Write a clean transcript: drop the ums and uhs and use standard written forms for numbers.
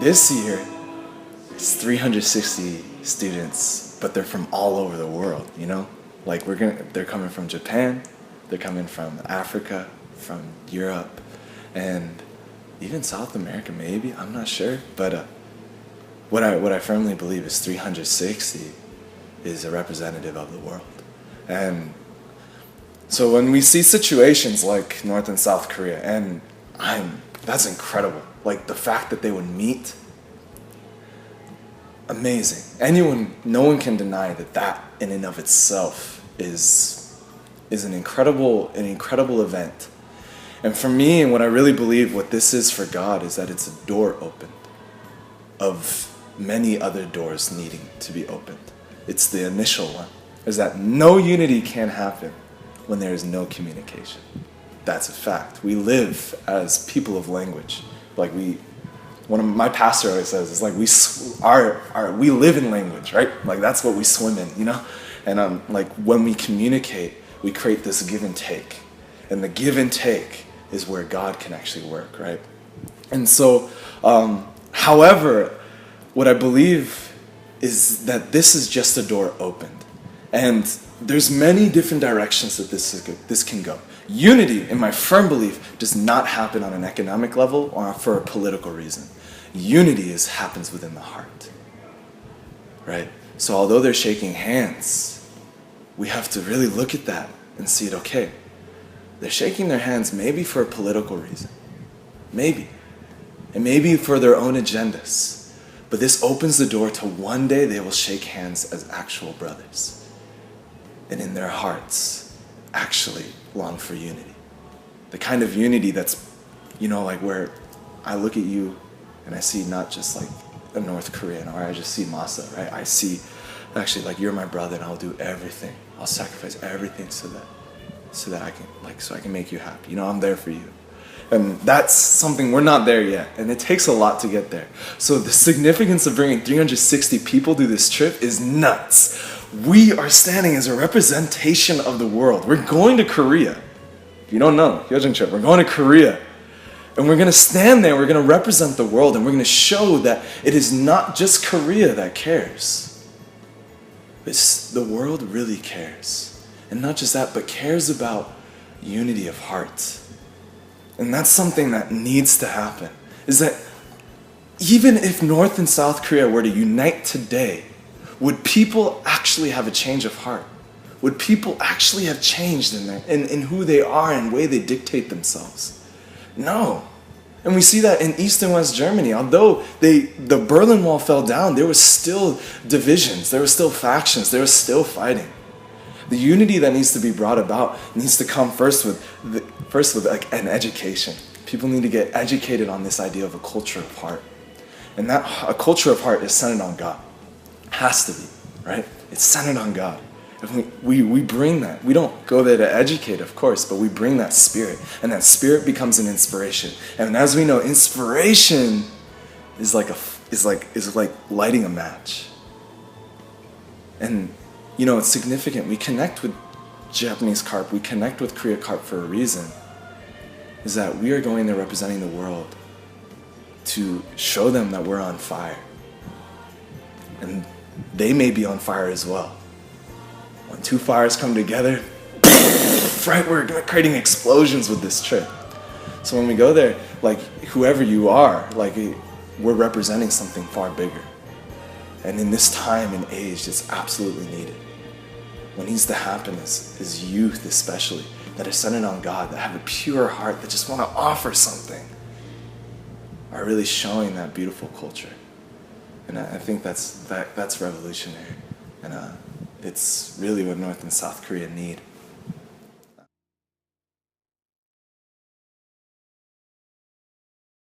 this year, it's 360 students, but they're from all over the world, you know? Like they're coming from Japan, they're coming from Africa, from Europe, and even South America maybe, I'm not sure. But what I firmly believe is 360 is a representative of the world. And so when we see situations like North and South Korea, and that's incredible. Like the fact that they would meet, amazing. No one can deny that in and of itself is an incredible event. And for me, and what I really believe what this is for God is that it's a door opened of many other doors needing to be opened. It's the initial one, is that no unity can happen when there is no communication. That's a fact. We live as people of language. One of my pastor always says, it's like we live in language, right? Like that's what we swim in, you know? And like when we communicate, we create this give and take. And the give and take is where God can actually work, right? And so, however, what I believe is that this is just a door opened. And there's many different directions that this can go. Unity, in my firm belief, does not happen on an economic level or for a political reason. Unity happens within the heart, right? So although they're shaking hands, we have to really look at that and see it, okay, they're shaking their hands maybe for a political reason, maybe, and maybe for their own agendas, but this opens the door to one day they will shake hands as actual brothers, and in their hearts actually long for unity. The kind of unity that's, like where I look at you and I see not just like a North Korean, or I just see Masa, right? I see actually like you're my brother and I'll do everything. I'll sacrifice everything so that I can make you happy. I'm there for you. And that's something, we're not there yet. And it takes a lot to get there. So the significance of bringing 360 people to this trip is nuts. We are standing as a representation of the world. We're going to Korea. If you don't know, HyoJeong trip, we're going to Korea. And we're going to stand there, we're going to represent the world, and we're going to show that it is not just Korea that cares. The world really cares. And not just that, but cares about unity of heart. And that's something that needs to happen. Is that even if North and South Korea were to unite today, would people actually have a change of heart? Would people actually have changed in who they are and the way they dictate themselves? No. And we see that in East and West Germany. Although the Berlin Wall fell down, there was still divisions, there were still factions, there was still fighting. The unity that needs to be brought about needs to come first with like an education. People need to get educated on this idea of a culture of heart. And that a culture of heart is centered on God. Has to be, right? It's centered on God. If we bring that. We don't go there to educate, of course, but we bring that spirit. And that spirit becomes an inspiration. And as we know, inspiration is like lighting a match. And it's significant. We connect with Japanese CARP, we connect with Korea CARP for a reason. Is that we are going there representing the world to show them that we're on fire. And they may be on fire as well. When two fires come together, right, we're creating explosions with this trip. So when we go there, like whoever you are, like we're representing something far bigger. And in this time and age, it's absolutely needed. What needs to happen is youth especially, that are centered on God, that have a pure heart, that just want to offer something, are really showing that beautiful culture. And I think that's revolutionary. And it's really what North and South Korea need.